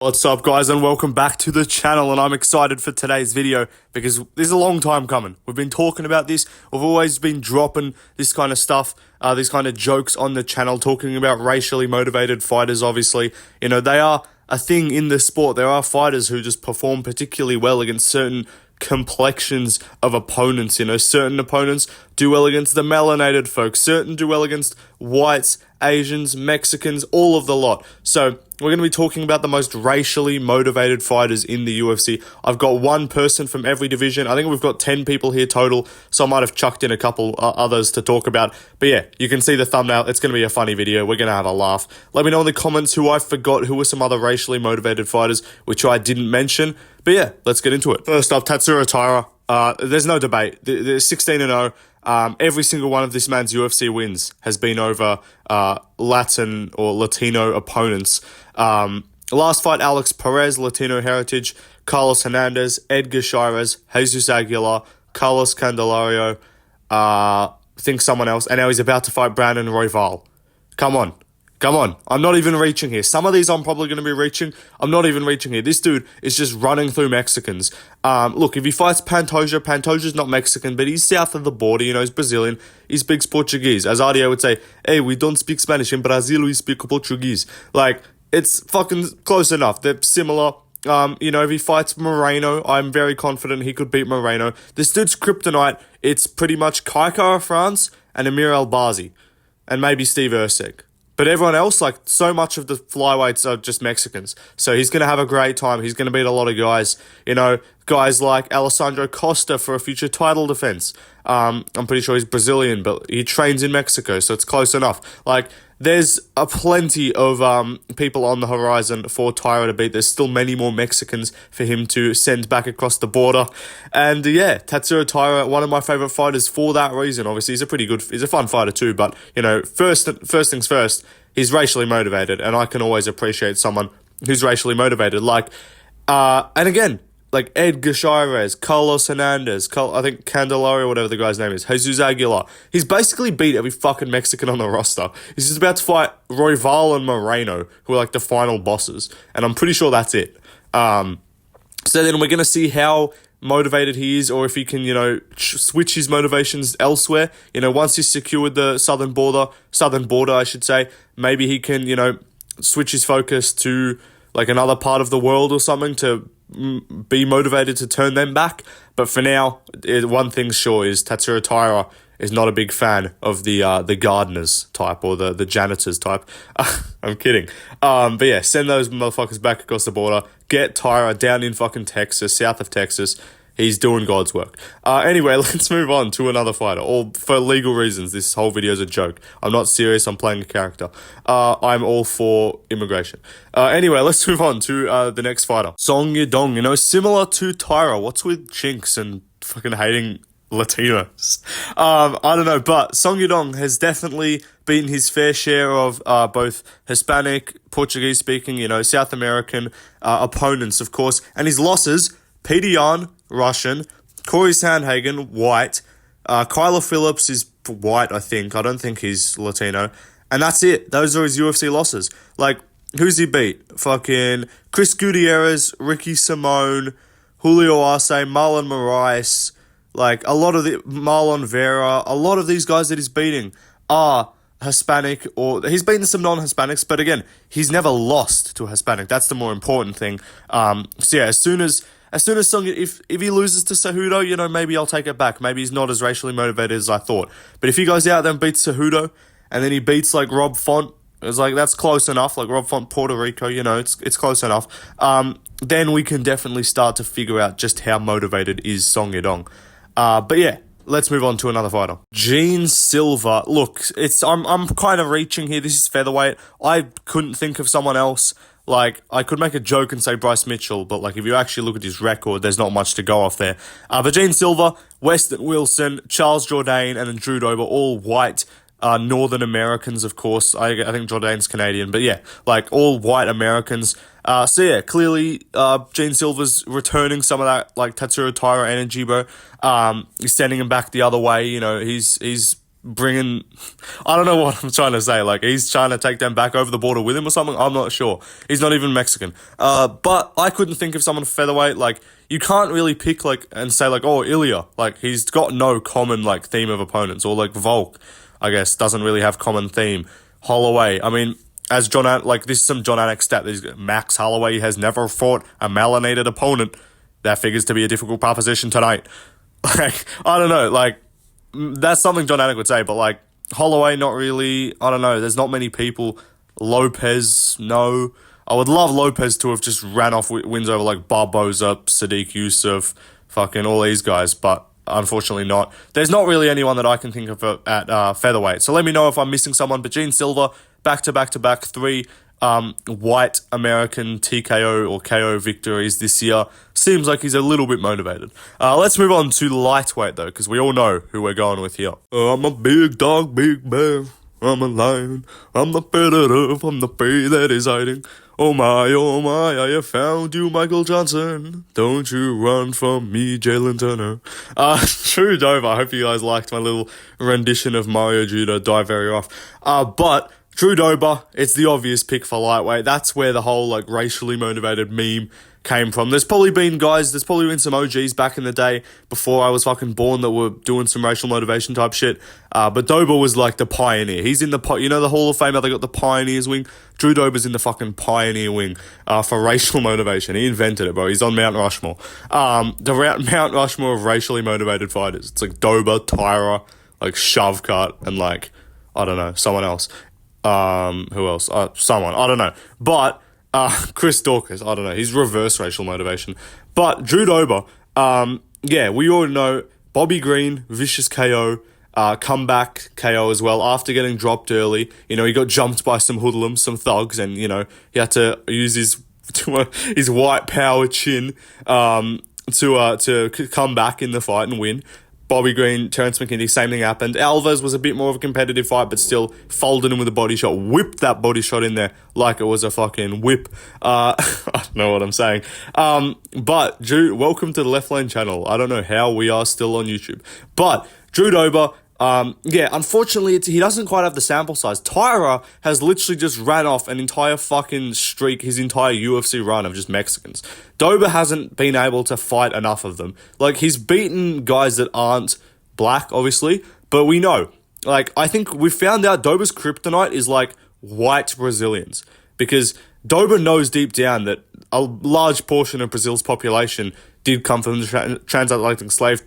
What's up, guys, and welcome back to the channel. And I'm excited for today's video because this is a long time coming. We've been talking about this. We've always been dropping this kind of stuff, these kind of jokes on the channel, talking about racially motivated fighters. Obviously, you know, they are a thing in the sport. There are fighters who just perform particularly well against certain complexions of opponents. You know, certain opponents do well against the melanated folks, certain do well against whites, Asians, Mexicans, all of the lot. So we're going to be talking about the most racially motivated fighters in the UFC. I've got one person from every division. I think we've got 10 people here total, so I might have chucked in a couple others to talk about. But yeah, you can see the thumbnail. It's going to be a funny video. We're going to have a laugh. Let me know in the comments who I forgot, who were some other racially motivated fighters, which I didn't mention. But yeah, let's get into it. First up, Tatsuya Ito. There's no debate. They're 16-0. Every single one of this man's UFC wins has been over Latin or Latino opponents. Last fight, Alex Perez, Latino heritage, Carlos Hernandez, Edgar Chairez, Jesus Aguilar, Carlos Candelario, I think someone else, and now he's about to fight Brandon Royval. Come on. I'm not even reaching here. Some of these I'm probably going to be reaching. I'm not even reaching here. This dude is just running through Mexicans. Look, if he fights Pantoja's not Mexican, but he's south of the border. You know, he's Brazilian. He speaks Portuguese. As RDA would say, hey, we don't speak Spanish. In Brazil, we speak Portuguese. Like, it's fucking close enough. They're similar. You know, if he fights Moreno, I'm very confident he could beat Moreno. This dude's kryptonite, it's pretty much Kai France and Amir Albazi. And maybe Steve Erceg. But everyone else, like, so much of the flyweights are just Mexicans. So he's going to have a great time. He's going to beat a lot of guys. You know, guys like Alessandro Costa for a future title defense. I'm pretty sure he's Brazilian, but he trains in Mexico, so it's close enough. Like, there's a plenty of people on the horizon for Tyra to beat. There's still many more Mexicans for him to send back across the border. And yeah, Tatsuya Ito, one of my favorite fighters for that reason. Obviously, he's a fun fighter too, but, you know, first things first, he's racially motivated, and I can always appreciate someone who's racially motivated. Like, and again, like Edgar Chairez, Carlos Hernandez, I think Candelario, whatever the guy's name is, Jesus Aguilar. He's basically beat every fucking Mexican on the roster. He's just about to fight Royval and Moreno, who are like the final bosses. And I'm pretty sure that's it. So then we're going to see how motivated he is, or if he can, you know, switch his motivations elsewhere. You know, once he's secured the southern border, I should say, maybe he can, you know, switch his focus to like another part of the world or something to be motivated to turn them back. But for now, one thing's sure is Tatsuya Ito is not a big fan of the gardeners type or the janitors type. I'm kidding. But yeah, send those motherfuckers back across the border. Get Tyra down in fucking Texas, south of Texas. He's doing God's work. Anyway, let's move on to another fighter. All for legal reasons, this whole video is a joke. I'm not serious. I'm playing a character. I'm all for immigration. Anyway, let's move on to the next fighter. Song Yadong, you know, similar to Tyra. What's with chinks and fucking hating Latinos? I don't know, but Song Yadong has definitely beaten his fair share of both Hispanic, Portuguese-speaking, you know, South American opponents, of course. And his losses, Peter Yan, Russian, Corey Sandhagen, white, Kyler Phillips is white, I think. I don't think he's Latino. And that's it. Those are his UFC losses. Like, who's he beat? Fucking Chris Gutierrez, Ricky Simone, Julio Arce, Marlon Moraes, like a lot of the Marlon Vera, a lot of these guys that he's beating are Hispanic, or he's beaten some non-Hispanics, but again, he's never lost to a Hispanic. That's the more important thing. So yeah, as soon as Song, if he loses to Cejudo, you know, maybe I'll take it back. Maybe he's not as racially motivated as I thought. But if he goes out there and beats Cejudo, and then he beats like Rob Font, it's like that's close enough. Like Rob Font, Puerto Rico, you know, it's close enough. Then we can definitely start to figure out just how motivated is Song Yadong. But yeah, let's move on to another fighter. Gene Silva. Look, I'm kind of reaching here. This is featherweight. I couldn't think of someone else. Like, I could make a joke and say Bryce Mitchell, but, like, if you actually look at his record, there's not much to go off there. But Gene Silva, Weston Wilson, Charles Jourdain, and then Drew Dober, all white Northern Americans, of course. I think Jourdain's Canadian, but yeah, like, all white Americans. So yeah, clearly, Gene Silva's returning some of that, like, Tatsuya Ito energy, bro. He's sending him back the other way, you know, he's bringing, I don't know what I'm trying to say. Like, he's trying to take them back over the border with him or something. I'm not sure. He's not even Mexican. But I couldn't think of someone featherweight. Like, you can't really pick, like, and say, like, oh, Ilya. Like, he's got no common, like, theme of opponents. Or, like, Volk, I guess, doesn't really have common theme. Holloway, I mean, as this is some John Anik stat. Max Holloway has never fought a melanated opponent. That figures to be a difficult proposition tonight. Like, I don't know, like, that's something John Anik would say, but, like, Holloway, not really. I don't know, there's not many people. Lopez, no. I would love Lopez to have just ran off wins over, like, Barboza, Sadiq Yusuf, fucking all these guys, but unfortunately not. There's not really anyone that I can think of at featherweight, so let me know if I'm missing someone. But Gene Silva, back-to-back 3 white American TKO or KO victories this year. Seems like he's a little bit motivated. Let's move on to lightweight, though, because we all know who we're going with here. I'm a big dog, big bear. I'm a lion. I'm the predator from the prey that is hiding. Oh my, I have found you, Michael Johnson. Don't you run from me, Jalen Turner. True Dober. I hope you guys liked my little rendition of Mario Judo. Die very off. But Drew Dober, it's the obvious pick for lightweight. That's where the whole, like, racially motivated meme came from. There's probably been some OGs back in the day before I was fucking born that were doing some racial motivation type shit. But Dober was, like, the pioneer. He's in the Hall of Fame, how they got the pioneers wing? Drew Dober's in the fucking pioneer wing for racial motivation. He invented it, bro. He's on Mount Rushmore. Mount Rushmore of racially motivated fighters. It's like Dober, Tyra, like Shovkat, and, like, I don't know, someone else. Who else? Someone. I don't know. But Chris Dorcas, I don't know. He's reverse racial motivation. But Drew Dober, we all know Bobby Green, vicious KO, comeback KO as well after getting dropped early. You know, he got jumped by some hoodlums, some thugs, and, you know, he had to use his white power chin to come back in the fight and win. Bobby Green, Terrence McKinney, same thing happened. Alvarez was a bit more of a competitive fight, but still folded him with a body shot, whipped that body shot in there like it was a fucking whip. I don't know what I'm saying. But Drew, welcome to the Left Lane channel. I don't know how we are still on YouTube. But Drew Dober, unfortunately, he doesn't quite have the sample size. Tyra has literally just ran off an entire fucking streak, his entire UFC run of just Mexicans. Dober hasn't been able to fight enough of them. Like, he's beaten guys that aren't black, obviously, but we know. Like, I think we found out Dober's kryptonite is, like, white Brazilians. Because Dober knows deep down that a large portion of Brazil's population did come from the transatlantic slave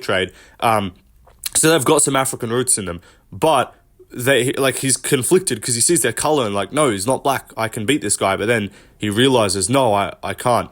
trade. So they've got some African roots in them, but he's conflicted because he sees their color and, like, no, he's not black. I can beat this guy, but then he realizes, no, I can't.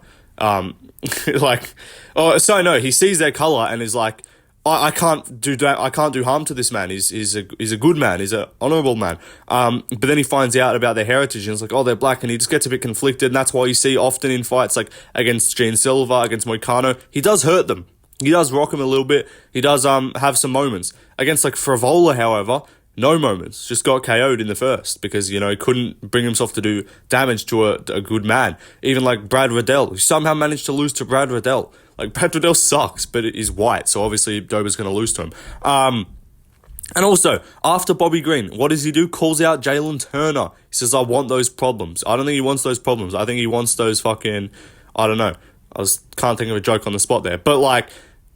He sees their color and is like, I can't do harm to this man. He's a good man. He's an honorable man. But then he finds out about their heritage and it's like, oh, they're black, and he just gets a bit conflicted. And that's why you see often in fights like against Gene Silva, against Moicano, he does hurt them. He does rock him a little bit. He does have some moments. Against, like, Frivola, however, no moments. Just got KO'd in the first because, you know, he couldn't bring himself to do damage to a good man. Even, like, Brad Riddell, who somehow managed to lose to Brad Riddell. Like, Brad Riddell sucks, but he's white, so obviously Dober's going to lose to him. And also, after Bobby Green, what does he do? Calls out Jalen Turner. He says, I want those problems. I don't think he wants those problems. I think he wants those fucking, I don't know. Can't think of a joke on the spot there. But, like,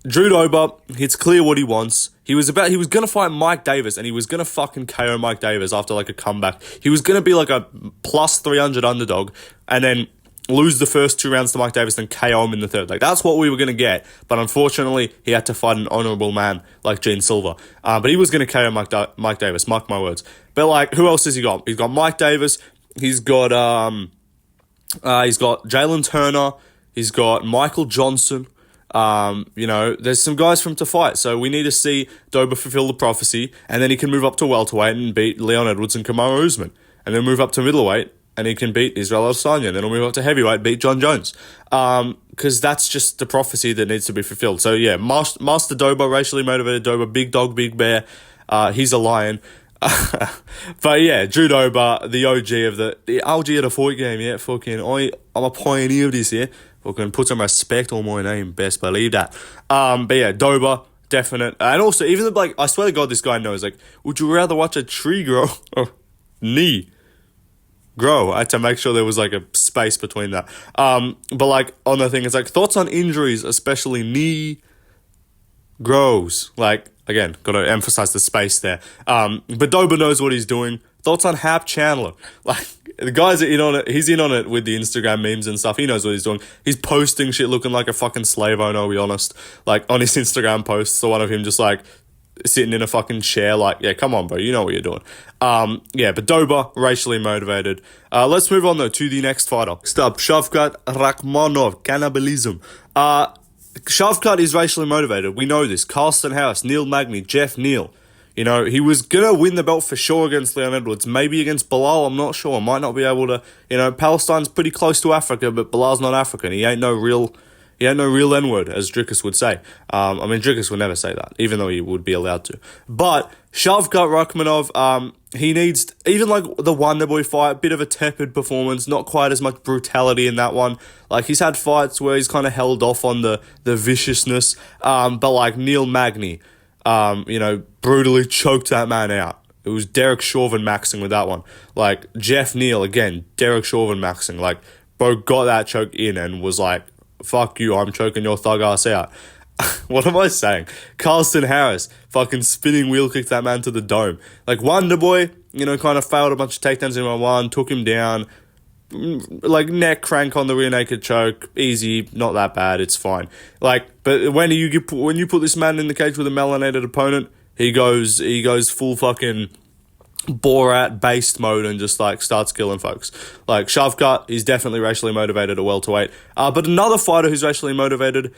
Drew Dober, it's clear what he wants. He was going to fight Mike Davis, and he was going to fucking KO Mike Davis after, like, a comeback. He was going to be, like, a plus 300 underdog, and then lose the first 2 rounds to Mike Davis, then KO him in the third. Like, that's what we were going to get. But unfortunately, he had to fight an honorable man like Gene Silva. But he was going to KO Mike Davis, mark my words. But, like, who else has he got? He's got Mike Davis. He's got Jalen Turner. He's got Michael Johnson. There's some guys for him to fight. So we need to see Dober fulfill the prophecy, and then he can move up to welterweight and beat Leon Edwards and Kamaru Usman. And then move up to middleweight, and he can beat Israel Adesanya. And then he'll move up to heavyweight, beat John Jones. Because that's just the prophecy that needs to be fulfilled. So yeah, Master Dober, racially motivated Dober, big dog, big bear. He's a lion. But yeah, Drew Dober, the OG of the OG of the fight game. Yeah, fucking, I'm a pioneer of this here. Fucking put some respect on my name, best believe that. But yeah, Dober, definite. And also, even like, I swear to God, this guy knows, like, would you rather watch a tree grow or knee grow? I had to make sure there was like a space between that. But like on the thing, it's like thoughts on injuries, especially knee grows. Like, again, got to emphasize the space there. But Dober knows what he's doing. Thoughts on Hap Chandler. Like, the guys are in on it. He's in on it with the Instagram memes and stuff. He knows what he's doing. He's posting shit looking like a fucking slave owner, I'll be honest. Like, on his Instagram posts, the one of him just like sitting in a fucking chair, like, yeah, come on, bro, you know what you're doing. Yeah, but Dober, racially motivated. Let's move on, though, to the next fighter. Next up, Shavkat Rakhmonov, cannibalism. Shavkat is racially motivated. We know this. Carlston Harris, Neil Magny, Jeff Neal. You know, he was going to win the belt for sure against Leon Edwards. Maybe against Bilal, I'm not sure. Might not be able to. You know, Palestine's pretty close to Africa, but Bilal's not African. He ain't no real N-word, as Dorcas would say. I mean, Dorcas would never say that, even though he would be allowed to. But Shavkat Rakhmonov, he needs, even like the Wonder Boy fight, bit of a tepid performance, not quite as much brutality in that one. Like, he's had fights where he's kind of held off on the viciousness, but like Neil Magny, you know, brutally choked that man out. It was Derek Chauvin maxing with that one. Like, Jeff Neal, again, Derek Chauvin maxing. Like, bro got that choke in and was like, fuck you, I'm choking your thug ass out. What am I saying? Carlston Harris fucking spinning wheel kicked that man to the dome. Like, Wonder Boy, you know, kind of failed a bunch of takedowns in 1-1, took him down. Like, neck crank on the rear naked choke, easy, not that bad, it's fine. Like, but when you put this man in the cage with a melanated opponent, he goes full fucking Borat based mode and just like starts killing folks. Like, Shavkat is definitely racially motivated at welterweight. But another fighter who's racially motivated,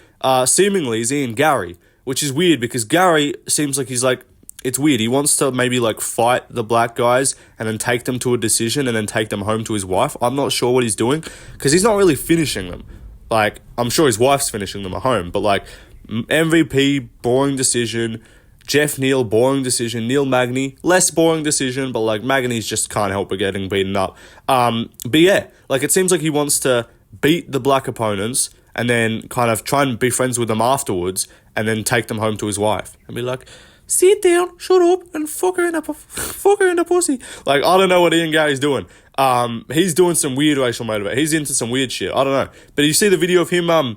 seemingly, is Ian Gary, which is weird because Gary seems like he's like, it's weird. He wants to maybe like fight the black guys and then take them to a decision and then take them home to his wife. I'm not sure what he's doing because he's not really finishing them. Like, I'm sure his wife's finishing them at home, but like MVP, boring decision. Jeff Neal, boring decision. Neil Magny, less boring decision, but like Magny's just can't help but getting beaten up. But yeah, like it seems like he wants to beat the black opponents and then kind of try and be friends with them afterwards and then take them home to his wife and be like, sit down, shut up, and fuck her in the pussy. Like, I don't know what Ian Gary's doing. He's doing some weird racial motivation. He's into some weird shit. I don't know. But you see the video of him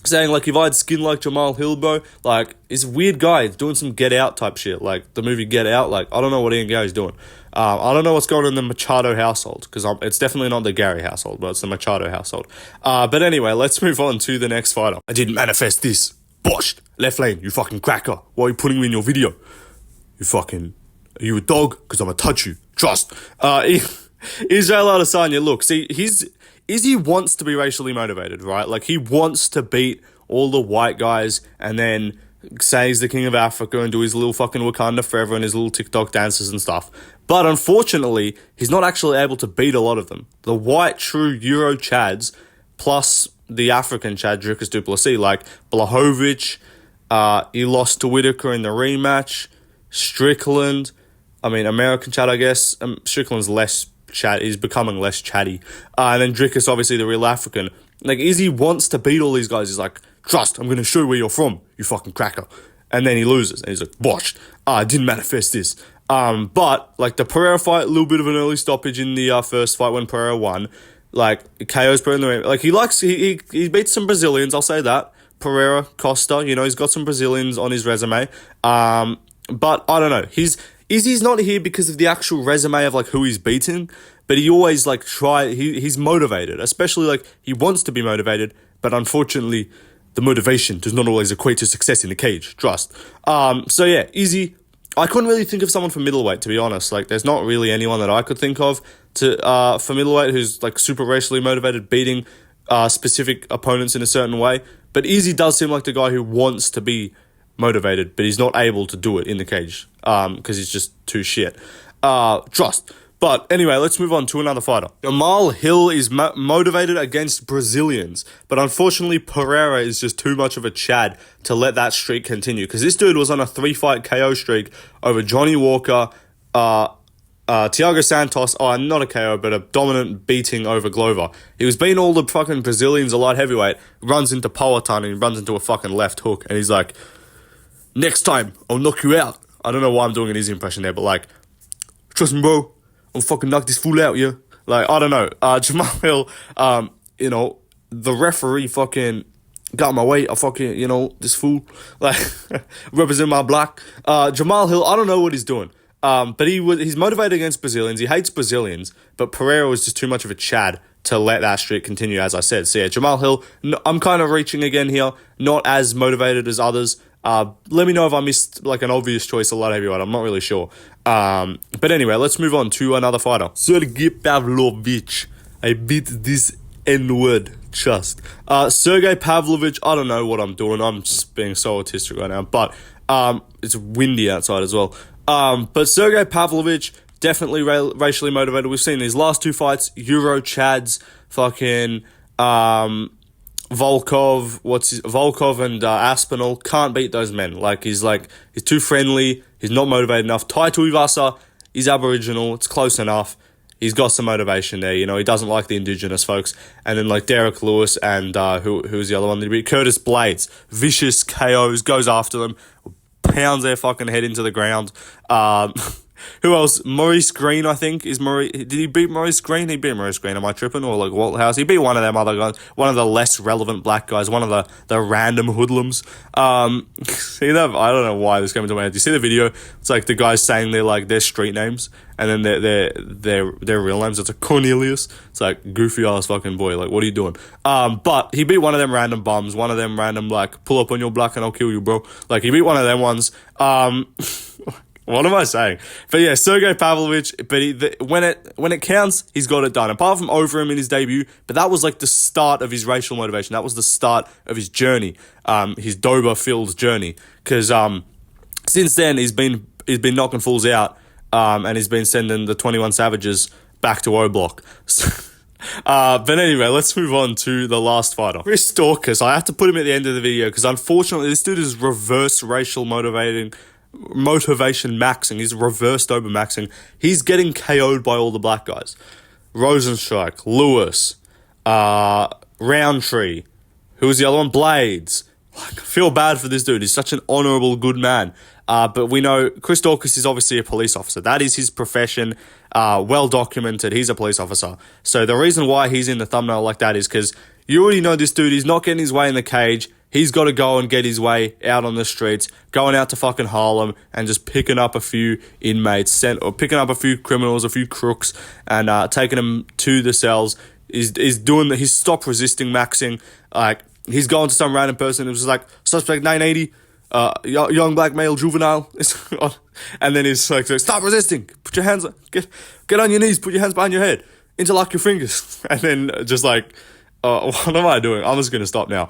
saying, like, if I had skin like Jamal Hill, bro, like, he's a weird guy. He's doing some Get Out type shit, like the movie Get Out. Like, I don't know what Ian Gary's doing. I don't know what's going on in the Machado household, because it's definitely not the Gary household, but it's the Machado household. But anyway, let's move on to the next fighter. I didn't manifest this. Boshed. Left lane, you fucking cracker. Why are you putting me in your video? Are you a dog? Because I'm gonna touch you. Trust. Israel Adesanya, look, see, Izzy wants to be racially motivated, right? Like, he wants to beat all the white guys and then say he's the king of Africa and do his little fucking Wakanda Forever and his little TikTok dances and stuff. But unfortunately, he's not actually able to beat a lot of them. The white, true Euro Chads, plus the African Chad, Dricus Duplessis, like Blachowicz, he lost to Whitaker in the rematch, Strickland, American Chad, I guess. Strickland's less chat, he's becoming less chatty. And then Dricus, obviously the real African. Like, Izzy wants to beat all these guys. He's like, trust, I'm going to show where you're from, you fucking cracker. And then he loses. And he's like, botched. I didn't manifest this. But, like, the Pereira fight, a little bit of an early stoppage in the first fight when Pereira won. Like, KO's Pereira in the ring. Like, he beats some Brazilians, I'll say that. Pereira, Costa, you know, he's got some Brazilians on his resume. But, I don't know. Izzy's not here because of the actual resume of, like, who he's beating, but he always, like, he's motivated, especially, like, he wants to be motivated, but unfortunately, the motivation does not always equate to success in the cage, trust. So, yeah, Izzy, I couldn't really think of someone for middleweight, to be honest. Like, there's not really anyone that I could think of for middleweight who's, like, super racially motivated, beating specific opponents in a certain way, but Izzy does seem like the guy who wants to be motivated, but he's not able to do it in the cage because he's just too shit. Trust. But anyway, let's move on to another fighter. Jamal Hill is motivated against Brazilians, but unfortunately Pereira is just too much of a Chad to let that streak continue, because this dude was on a 3-fight KO streak over Johnny Walker, Thiago Santos, not a KO, but a dominant beating over Glover. He was beating all the fucking Brazilians a light heavyweight, runs into Powhatan and runs into a fucking left hook, and he's like, next time, I'll knock you out. I don't know why I'm doing an easy impression there, but like, trust me, bro, I'll fucking knock this fool out, yeah? Like, I don't know. Jamal Hill, you know, the referee fucking got in my way. I fucking, you know, this fool, like, represent my block. Jamal Hill, I don't know what he's doing. But he's motivated against Brazilians. He hates Brazilians, but Pereira was just too much of a Chad to let that streak continue, as I said. So yeah, Jamal Hill, I'm kind of reaching again here, not as motivated as others. Let me know if I missed like an obvious choice a lot heavyweight. I'm not really sure. But anyway, let's move on to another fighter. Sergey Pavlovich. I beat this N-word just. Sergey Pavlovich, I don't know what I'm doing. I'm just being so autistic right now. But it's windy outside as well. But Sergey Pavlovich, definitely racially motivated. We've seen these last two fights, Euro Chads, fucking Volkov and Aspinall. Can't beat those men. He's too friendly. He's not motivated enough. Tai Tuivasa, he's Aboriginal. It's close enough. He's got some motivation there. You know, he doesn't like the indigenous folks. And then like Derek Lewis and who's the other one? Curtis Blades. Vicious KOs, goes after them. Pounds their fucking head into the ground. Who else? Maurice Green, I think. Did he beat Maurice Green? He beat Maurice Green. Am I tripping? Or like Walt House? He beat one of them other guys. One of the less relevant black guys. One of the random hoodlums. See that? I don't know why this came into my head. Do you see the video? It's like the guys saying their street names and then their real names. It's like Cornelius. It's like goofy ass fucking boy. Like, what are you doing? But he beat one of them random bums. One of them random like pull up on your block and I'll kill you, bro. Like he beat one of them ones. What am I saying? But yeah, Sergey Pavlovich, but when it counts, he's got it done. Apart from over him in his debut, but that was like the start of his racial motivation. That was the start of his journey, his Dober-filled journey. Because since then, he's been knocking fools out, and he's been sending the 21 Savages back to O-Block. But anyway, let's move on to the last fighter. Chris Dorcas, I have to put him at the end of the video, because unfortunately, this dude is reverse racial motivation maxing. He's reverse Dober maxing. He's getting KO'd by all the black guys. Rosenstrike, Lewis, Roundtree. Who was the other one? Blades. Like, I feel bad for this dude. He's such an honourable, good man. But we know Chris Dorcas is obviously a police officer. That is his profession. Well documented. He's a police officer. So the reason why he's in the thumbnail like that is because you already know this dude. He's not getting his way in the cage. He's got to go and get his way out on the streets, going out to fucking Harlem and just picking up a few inmates, or picking up a few criminals, a few crooks, and taking them to the cells. He's stop resisting maxing. Like, he's going to some random person who's like, suspect 980, young black male juvenile. And then he's like, stop resisting. Put your hands up. Get on your knees. Put your hands behind your head. Interlock your fingers. And then just like, what am I doing? I'm just going to stop now.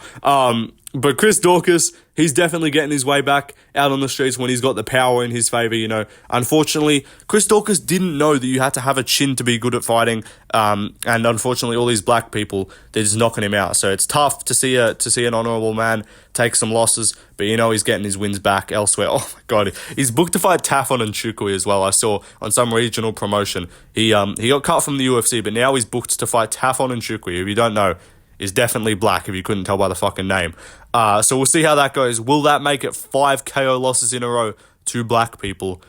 But Chris Dorcas, he's definitely getting his way back out on the streets when he's got the power in his favor, you know. Unfortunately, Chris Dorcas didn't know that you had to have a chin to be good at fighting. And unfortunately, all these black people, they're just knocking him out. So it's tough to see an honorable man take some losses, but you know he's getting his wins back elsewhere. Oh my God, he's booked to fight Tafon and Chukui as well. I saw on some regional promotion. He got cut from the UFC, but now he's booked to fight Tafon and Chukui. If you don't know, is definitely black, if you couldn't tell by the fucking name. So we'll see how that goes. Will that make it 5 KO losses in a row to black people?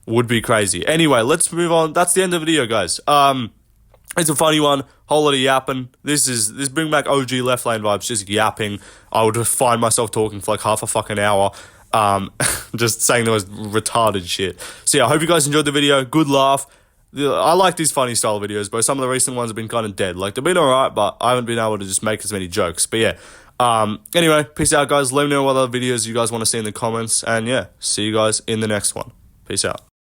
Would be crazy. Anyway, let's move on. That's the end of the video, guys. It's a funny one. Whole lot of yapping. This bring back OG Left Lane vibes, just yapping. I would find myself talking for like half a fucking hour. Just saying the most retarded shit. So yeah, I hope you guys enjoyed the video. Good laugh. I like these funny style videos, but some of the recent ones have been kind of dead. Like, they've been alright, but I haven't been able to just make as many jokes. But yeah, anyway, peace out, guys. Let me know what other videos you guys want to see in the comments. And yeah, see you guys in the next one. Peace out.